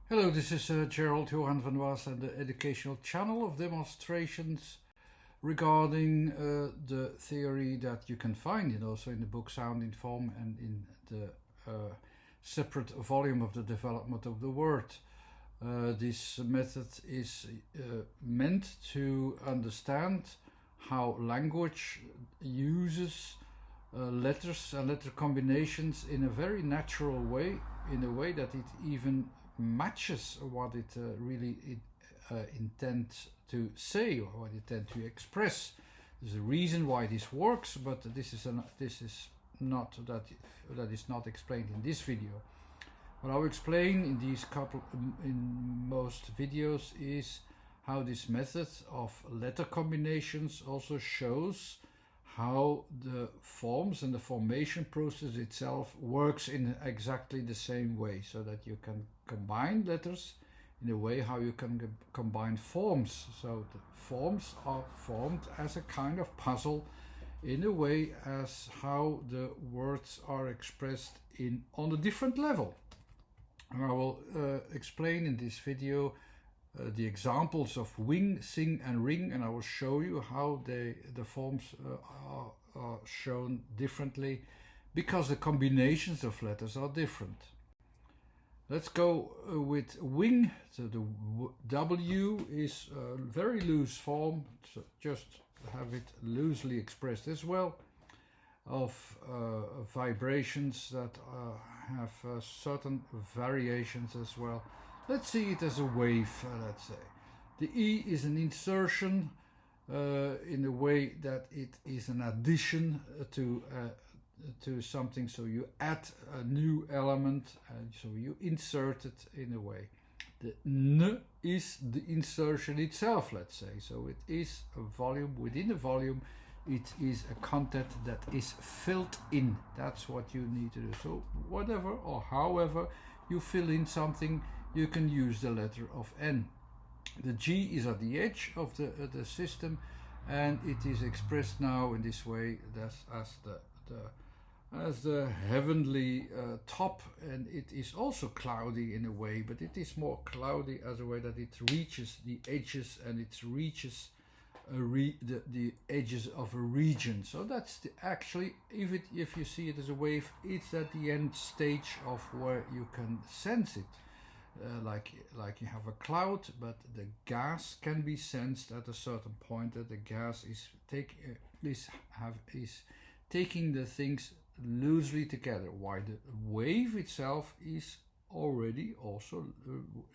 Hello, this is Gerald Johan van Was and the educational channel of demonstrations regarding the theory that you can find also in the book Sound in Form and in the separate volume of the development of the word. This method is meant to understand how language uses letters and letter combinations in a very natural way, in a way that it even matches what it really intends to say or what it intends to express. There's a reason why this works, but this is not explained in this video. What I'll explain in most videos is how this method of letter combinations also shows how the forms and the formation process itself works in exactly the same way, so that you can combine letters in a way how you can combine forms. So the forms are formed as a kind of puzzle in a way as how the words are expressed on a different level. And I will explain in this video the examples of wing, sing and ring, and I will show you how the forms are shown differently because the combinations of letters are different. Let's go with wing. So the W is a very loose form, so just have it loosely expressed as well, of vibrations that have certain variations as well. Let's see it as a wave, let's say. The E is an insertion in a way that it is an addition to something, so you add a new element, so you insert it in a way. The N is the insertion itself, let's say, so it is a volume within a volume. It is a content that is filled in. That's what you need to do. So whatever or however you fill in something, you can use the letter of N. The G is at the edge of the system, and it is expressed now in this way as the heavenly top, and it is also cloudy in a way, but it is more cloudy as a way that it reaches the edges, and it reaches the edges of a region. So that's actually, if you see it as a wave, it's at the end stage of where you can sense it. Like you have a cloud, but the gas can be sensed at a certain point that the gas is taking the things loosely together, while the wave itself is already also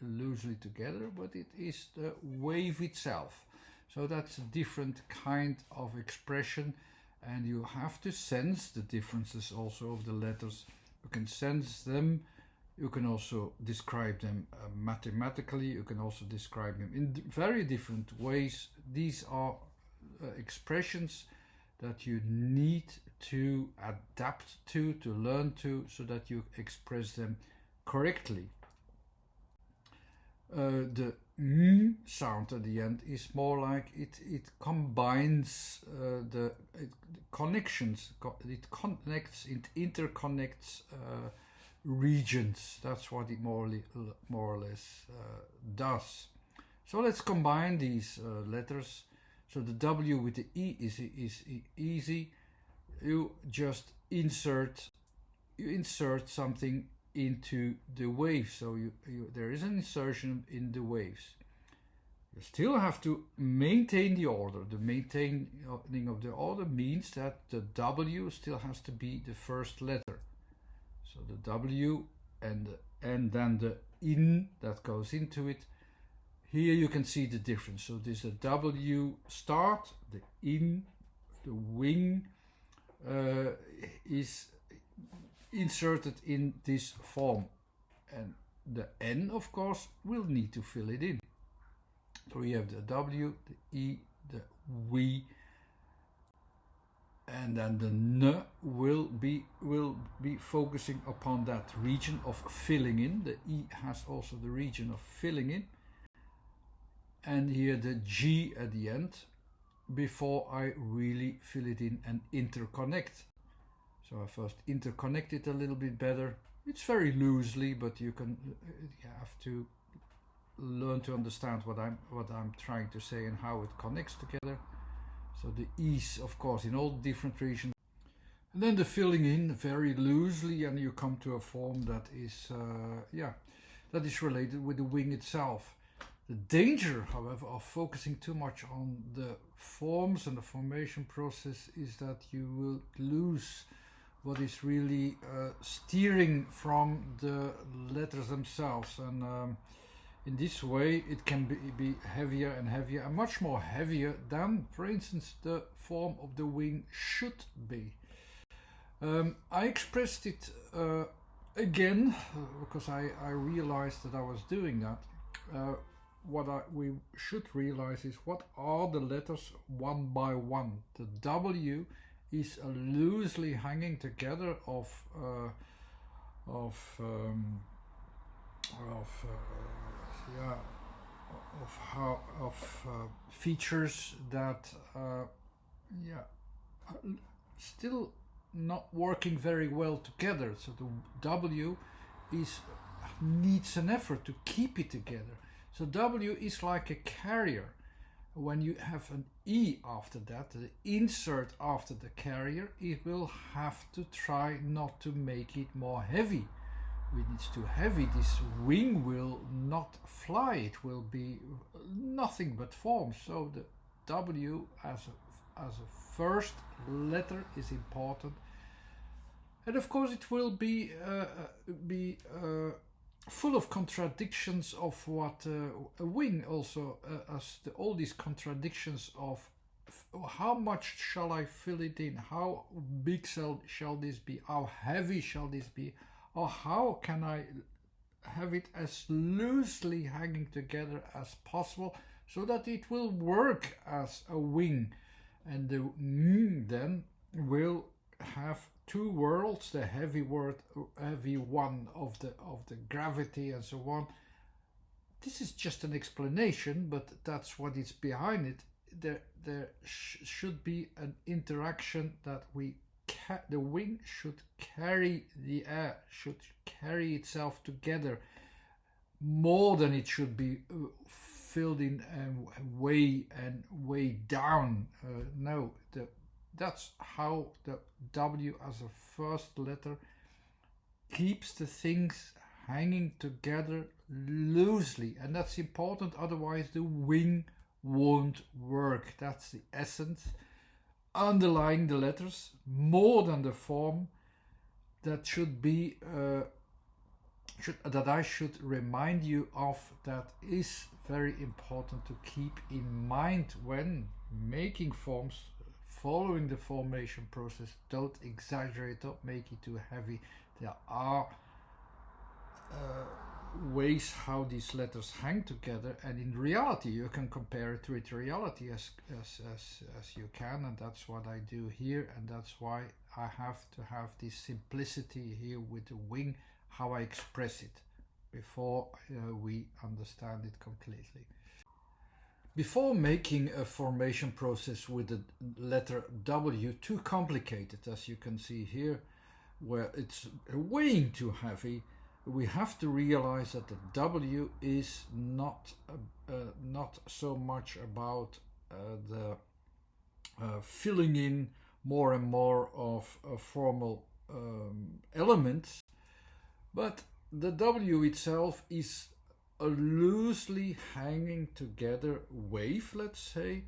loosely together, but it is the wave itself. So that's a different kind of expression, and you have to sense the differences also of the letters. You can sense them. You can also describe them mathematically. You can also describe them in very different ways. These are expressions that you need to adapt to learn to, so that you express them correctly. The M sound at the end is more like it combines connections. It connects, it interconnects regions. That's what it more or less does. So let's combine these letters. So the W with the E is easy. You just insert something into the wave. So there is an insertion in the waves. You still have to maintain the order. The maintaining of the order means that the W still has to be the first letter. So the W and then the in that goes into it. Here you can see the difference. So this is a W start, the in, the wing is inserted in this form, and the N of course will need to fill it in. So we have the W, the E, the we, and then the N will be focusing upon that region of filling in. The E has also the region of filling in, and here the G at the end, before I really fill it in and interconnect. So I first interconnect it a little bit better, It's very loosely, but you have to learn to understand what I'm trying to say and how it connects together. So the E's, of course, in all different regions. And then the filling in very loosely, and you come to a form that is, that is related with the wing itself. The danger, however, of focusing too much on the forms and the formation process is that you will lose what is really steering from the letters themselves. And in this way, it can be heavier and heavier, and much more heavier than, for instance, the form of the wing should be. I expressed it again because I realized that I was doing that. We should realize is what are the letters one by one. The W is a loosely hanging together of features that still not working very well together. So the W needs an effort to keep it together. So W is like a carrier. When you have an E after that, the insert after the carrier, it will have to try not to make it more heavy. When it's too heavy, this wing will not fly. It will be nothing but form. So the W as a first letter is important. And of course it will be full of contradictions of what a wing also, all these contradictions of how much shall I fill it in, how big shall this be, how heavy shall this be, or how can I have it as loosely hanging together as possible so that it will work as a wing. And the then will have two worlds, the heavy one of the gravity and so on. This is just an explanation, but that's what is behind it. There should be an interaction that the wing should carry the air, should carry itself together more than it should be filled in and way down. No, that's how the W as a first letter keeps the things hanging together loosely, and that's important, otherwise the wing won't work. That's the essence underlying the letters more than the form. That should be that I should remind you of. That is very important to keep in mind when making forms, following the formation process. Don't exaggerate, don't make it too heavy. There are ways how these letters hang together, and in reality you can compare it with reality as you can, and that's what I do here, and that's why I have to have this simplicity here with the wing, how I express it before we understand it completely. Before making a formation process with the letter W too complicated, as you can see here, where it's weighing too heavy, we have to realize that the W is not so much about the filling in more and more of formal elements, but the W itself is a loosely hanging together wave, let's say,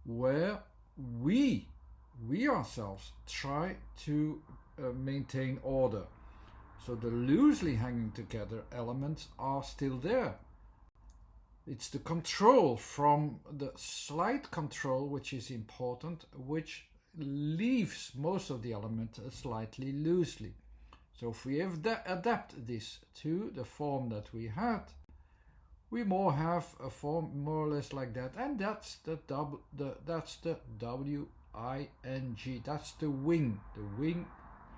where we ourselves try to maintain order. So the loosely hanging together elements are still there. It's the control from the slight control which is important, which leaves most of the element slightly loosely. So if we adapt this to the form that we had, we more have a form more or less like that, and that's the W-I-N-G. That's the wing. The wing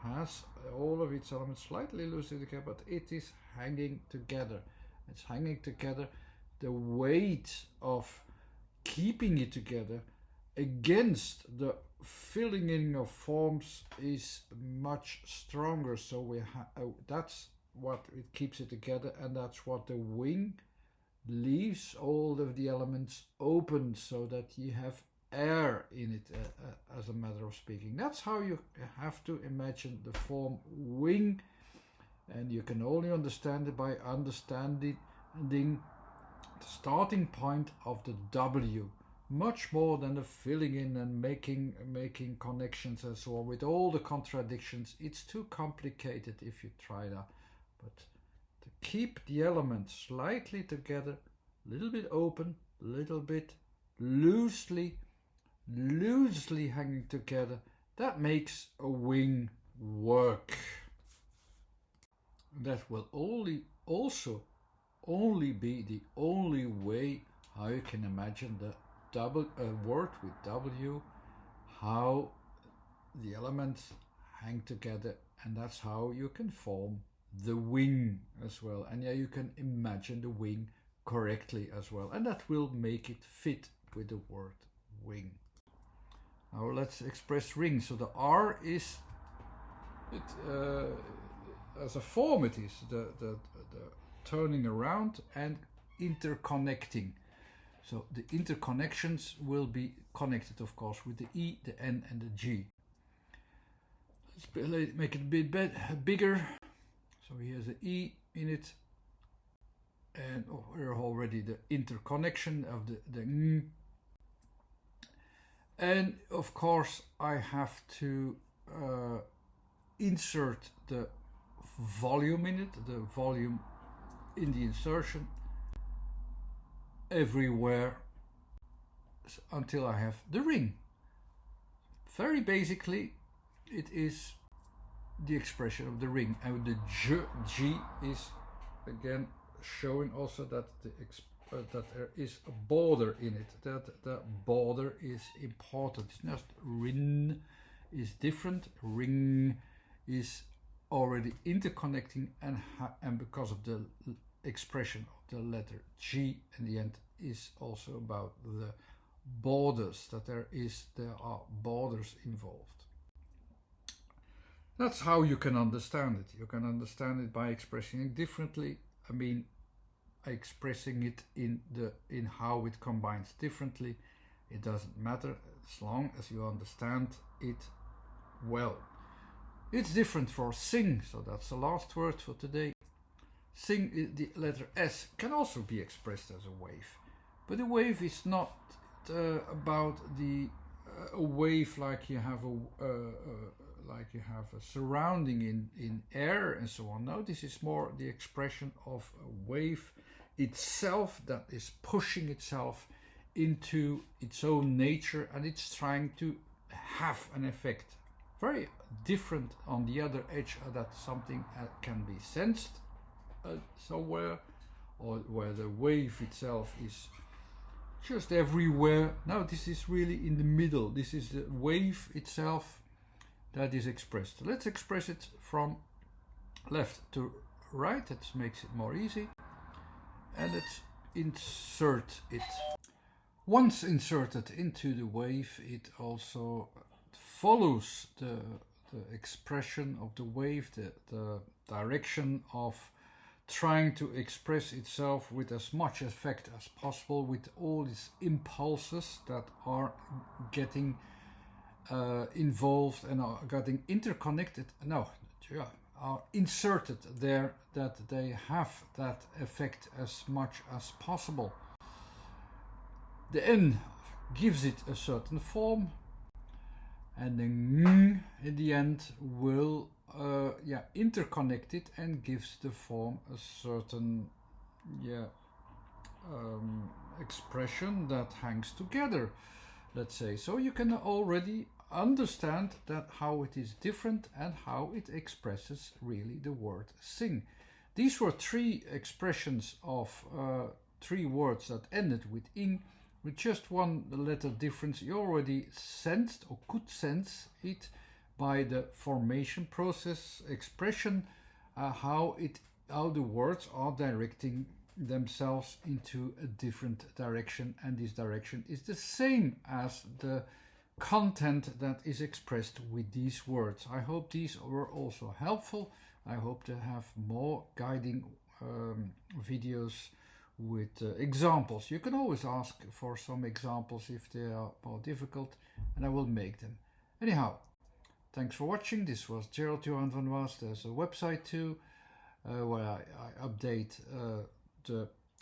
has all of its elements slightly loosely together, but it is hanging together. It's hanging together. The weight of keeping it together against the filling in of forms is much stronger. So that's what it keeps it together, and that's what the wing leaves all of the elements open so that you have air in it, as a matter of speaking. That's how you have to imagine the form wing, and you can only understand it by understanding the starting point of the W, much more than the filling in and making connections and so on with all the contradictions. It's too complicated if you try that. But to keep the elements slightly together, a little bit open, a little bit loosely hanging together, that makes a wing work. That will only be the only way how you can imagine the word with W, how the elements hang together, and that's how you can form the wing as well. And yeah, you can imagine the wing correctly as well, and that will make it fit with the word wing. Now let's express ring. So the R is as a form, it is the turning around and interconnecting. So the interconnections will be connected, of course, with the E, the N, and the G. Let's make it a bit bigger. So here's the E in it, and we're already the interconnection of the N. And of course, I have to insert the volume in it, the volume in the insertion everywhere until I have the ring. Very basically, it is the expression of the ring, and the G is again showing also that that there is a border in it, that the border is important. It's not rin is different, ring is already interconnecting, and because of the expression of the letter G in the end is also about the borders, that there are borders involved. That's how you can understand it. You can understand it by expressing it differently. I mean, expressing it in how it combines differently. It doesn't matter as long as you understand it well. It's different for sing, so that's the last word for today. Sing, the letter S, can also be expressed as a wave, but a wave is not about a wave like you have a surrounding in air and so on. No, this is more the expression of a wave itself that is pushing itself into its own nature, and it's trying to have an effect. Very different on the other edge, that something can be sensed somewhere, or where the wave itself is just everywhere. Now this is really in the middle. This is the wave itself that is expressed. Let's express it from left to right. That makes it more easy. And let's insert it. Once inserted into the wave, it also follows the expression of the wave, the direction of trying to express itself with as much effect as possible, with all these impulses that are getting involved and are getting interconnected. Are inserted there, that they have that effect as much as possible. The N gives it a certain form, and the Ng in the end will interconnect it and gives the form a certain expression that hangs together, let's say. So you can already understand that how it is different and how it expresses really the word sing. These were three expressions of three words that ended with ing, with just one letter difference. You already sensed or could sense it by the formation process expression, how the words are directing themselves into a different direction, and this direction is the same as the content that is expressed with these words. I hope these were also helpful I hope to have more guiding videos with examples. You can always ask for some examples if they are more difficult, and I will make them. Anyhow, thanks for watching. This was Gerald Johan van Was. There's a website too where I update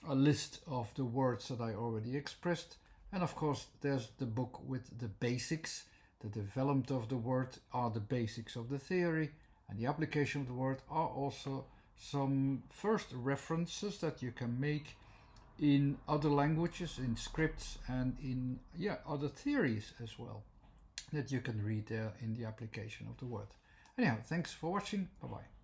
a list of the words that I already expressed. And of course, there's the book with the basics. The development of the word are the basics of the theory, and the application of the word are also some first references that you can make in other languages, in scripts, and in other theories as well, that you can read there in the application of the word. Anyhow, thanks for watching. Bye bye.